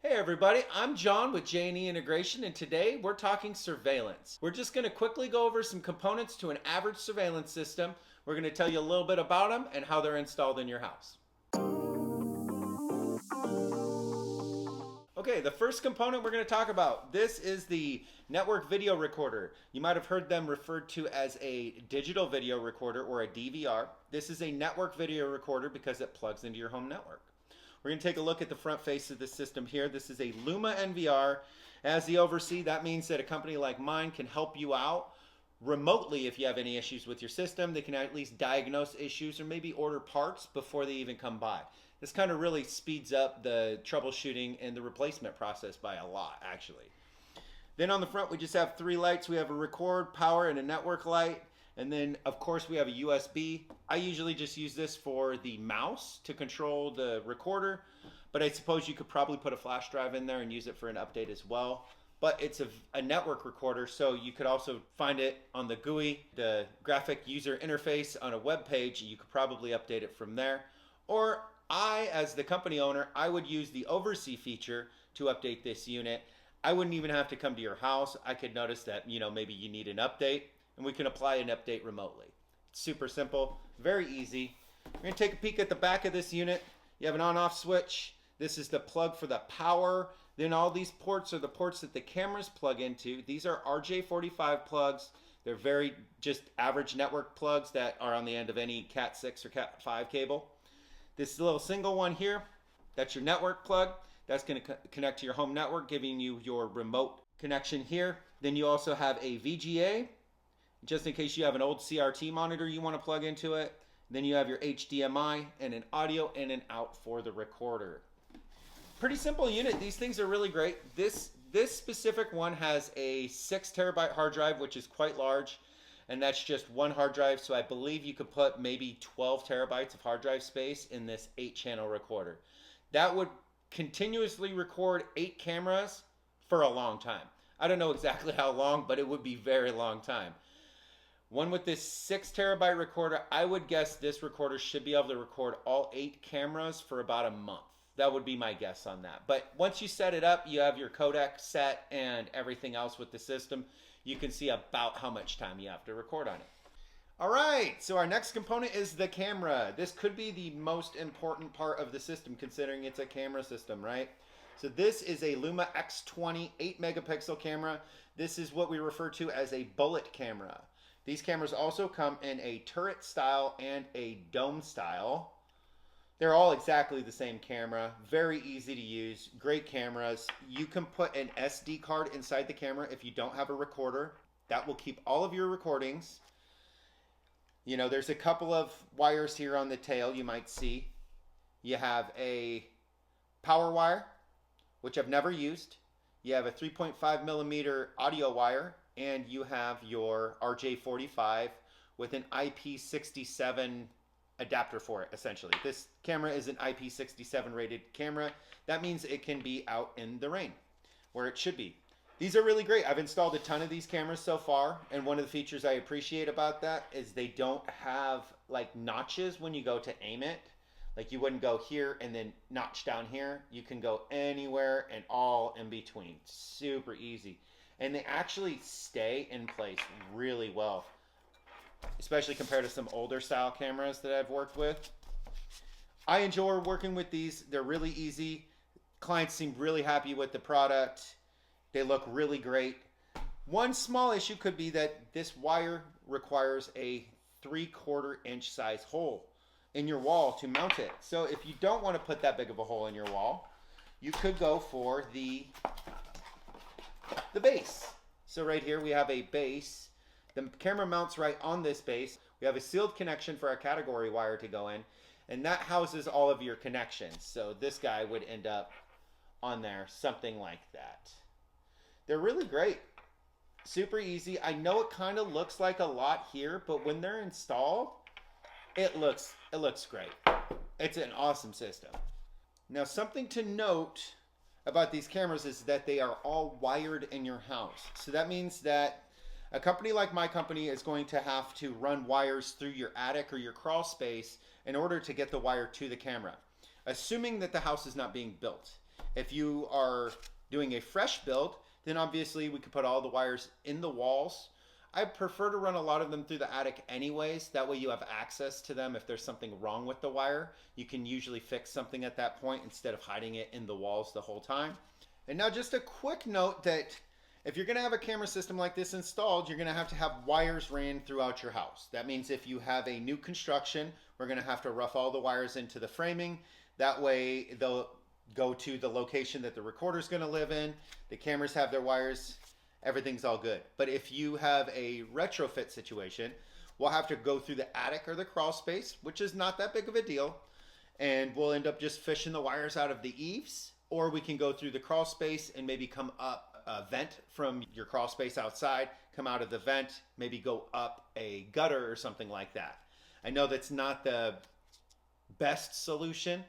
Hey everybody, I'm John with J&E Integration, and today we're talking surveillance. We're just going to quickly go over some components to an average surveillance system. We're going to tell you a little bit about them and how they're installed in your house. Okay, the first component we're going to talk about, this is the network video recorder. You might have heard them referred to as a digital video recorder or a DVR. This is a network video recorder because it plugs into your home network. We're going to take a look at the front face of the system here. This is a Luma NVR. As the oversee, that means that a company like mine can help you out remotely if you have any issues with your system. They can at least diagnose issues or maybe order parts before they even come by. This kind of really speeds up the troubleshooting and the replacement process by a lot, actually. Then on the front, we just have three lights. We have a record, power, and a network light. And then, of course, we have a USB. I usually just use this for the mouse to control the recorder, but I suppose you could probably put a flash drive in there and use it for an update as well. But it's a network recorder, so you could also find it on the GUI, the graphic user interface on a web page. You could probably update it from there. Or I, as the company owner, I would use the oversee feature to update this unit. I wouldn't even have to come to your house. I could notice that, maybe you need an update, and we can apply an update remotely. It's super simple, very easy. We're going to take a peek at the back of this unit. You have an on-off switch. This is the plug for the power. Then all these ports are the ports that the cameras plug into. These are RJ45 plugs. They're very just average network plugs that are on the end of any Cat 6 or Cat 5 cable. This little single one here, that's your network plug. That's going to connect to your home network, giving you your remote connection here. Then you also have a VGA, just in case you have an old CRT monitor you want to plug into it. Then you have your HDMI and an audio in and out for the recorder. Pretty simple unit. These things are really great. This specific one has a 6 terabyte hard drive, which is quite large, and that's just one hard drive. So I believe you could put maybe 12 terabytes of hard drive space in this 8-channel recorder. That would continuously record 8 cameras for a long time. I don't know exactly how long, but it would be a very long time. One with this 6 terabyte recorder, I would guess this recorder should be able to record all 8 cameras for about a month. That would be my guess on that. But once you set it up, you have your codec set and everything else with the system, you can see about how much time you have to record on it. All right, so our next component is the camera. This could be the most important part of the system considering it's a camera system, right? So this is a Luma X20 8 megapixel camera. This is what we refer to as a bullet camera. These cameras also come in a turret style and a dome style. They're all exactly the same camera. Very easy to use. Great cameras. You can put an SD card inside the camera if you don't have a recorder. That will keep all of your recordings. There's a couple of wires here on the tail you might see. You have a power wire, which I've never used. You have a 3.5 millimeter audio wire, and you have your RJ45 with an IP67 adapter for it, essentially. This camera is an IP67 rated camera. That means it can be out in the rain, where it should be. These are really great. I've installed a ton of these cameras so far, and one of the features I appreciate about that is they don't have like notches when you go to aim it. Like you wouldn't go here and then notch down here. You can go anywhere and all in between. Super easy. And they actually stay in place really well, especially compared to some older style cameras that I've worked with. I enjoy working with these. They're really easy. Clients seem really happy with the product. They look really great. One small issue could be that this wire requires a 3/4 inch size hole in your wall to mount it. So if you don't want to put that big of a hole in your wall, you could go for the base. So right here we have a base. The camera mounts right on this base. We have a sealed connection for our category wire to go in, and that houses all of your connections. So this guy would end up on there, something like that. They're really great. Super easy. I know it kind of looks like a lot here, but when they're installed, it looks great. It's an awesome system. Now, something to note about these cameras is that they are all wired in your house. So that means that a company like my company is going to have to run wires through your attic or your crawl space in order to get the wire to the camera, assuming that the house is not being built. If you are doing a fresh build, then obviously we could put all the wires in the walls. I prefer to run a lot of them through the attic anyways. That way you have access to them. If there's something wrong with the wire, you can usually fix something at that point instead of hiding it in the walls the whole time. And now just a quick note that if you're going to have a camera system like this installed, you're going to have wires ran throughout your house. That means if you have a new construction, we're going to have to rough all the wires into the framing. That way they'll go to the location that the recorder's going to live in. The cameras have their wires. Everything's all good. But if you have a retrofit situation, we'll have to go through the attic or the crawl space, which is not that big of a deal. And we'll end up just fishing the wires out of the eaves, or we can go through the crawl space and maybe come up a vent from your crawl space outside, come out of the vent, maybe go up a gutter or something like that. I know that's not the best solution,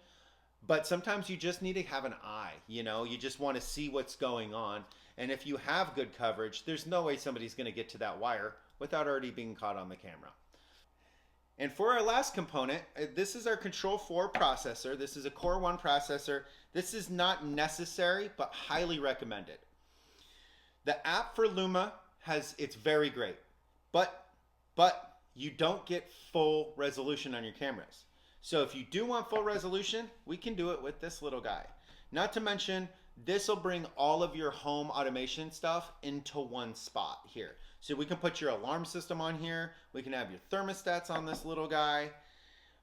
but sometimes you just need to have an eye, you know, you just want to see what's going on. And if you have good coverage, there's no way somebody's going to get to that wire without already being caught on the camera. And for our last component, this is our Control 4 processor. This is a Core 1 processor. This is not necessary, but highly recommended. The app for Luma it's very great, but you don't get full resolution on your cameras. So if you do want full resolution, we can do it with this little guy. Not to mention, this will bring all of your home automation stuff into one spot here. So we can put your alarm system on here. We can have your thermostats on this little guy.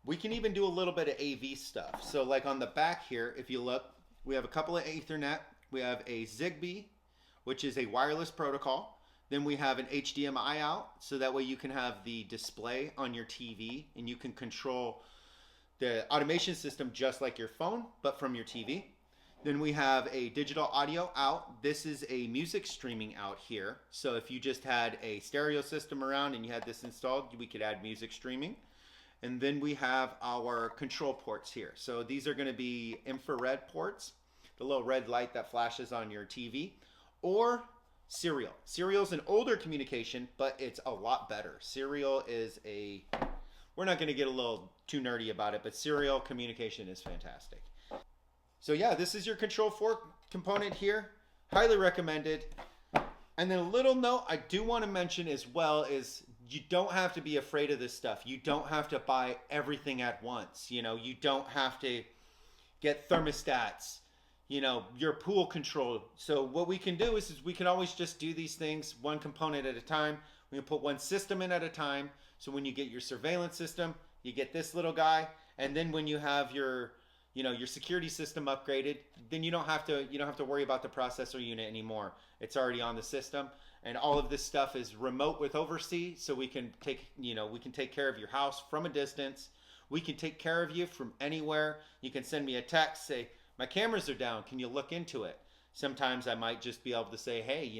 We can even do a little bit of AV stuff. So like on the back here, if you look, we have a couple of Ethernet. We have a Zigbee, which is a wireless protocol. Then we have an HDMI out, so that way you can have the display on your TV and you can control the automation system just like your phone, but from your TV. Then we have a digital audio out. This is a music streaming out here. So if you just had a stereo system around and you had this installed, we could add music streaming. And then we have our control ports here. So these are going to be infrared ports, the little red light that flashes on your TV, or serial. Serial is an older communication, but it's a lot better. Serial is we're not going to get a little too nerdy about it, but serial communication is fantastic. So yeah, this is your Control 4 component here. Highly recommended. And then a little note I do want to mention as well is you don't have to be afraid of this stuff. You don't have to buy everything at once. You know, you don't have to get thermostats, you know, your pool control. So what we can do is we can always just do these things one component at a time. We can put one system in at a time. So when you get your surveillance system, you get this little guy. And then when you have your security system upgraded, then you don't have to worry about the processor unit anymore. It's already on the system, and all of this stuff is remote with Oversee, so we can take care of your house from a distance. We can take care of you from anywhere. You can send me a text, say, my cameras are down, can you look into it? Sometimes I might just be able to say, hey,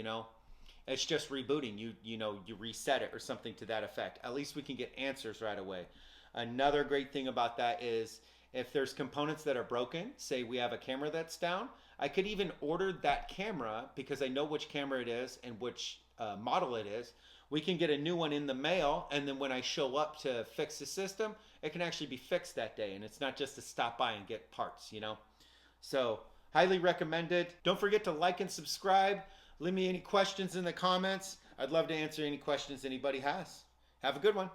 it's just rebooting. You reset it or something to that effect. At least we can get answers right away. Another great thing about that is if there's components that are broken, say we have a camera that's down, I could even order that camera because I know which camera it is and which model it is. We can get a new one in the mail, and then when I show up to fix the system, it can actually be fixed that day, and it's not just to stop by and get parts, So highly recommended. Don't forget to like and subscribe. Leave me any questions in the comments. I'd love to answer any questions anybody has. Have a good one.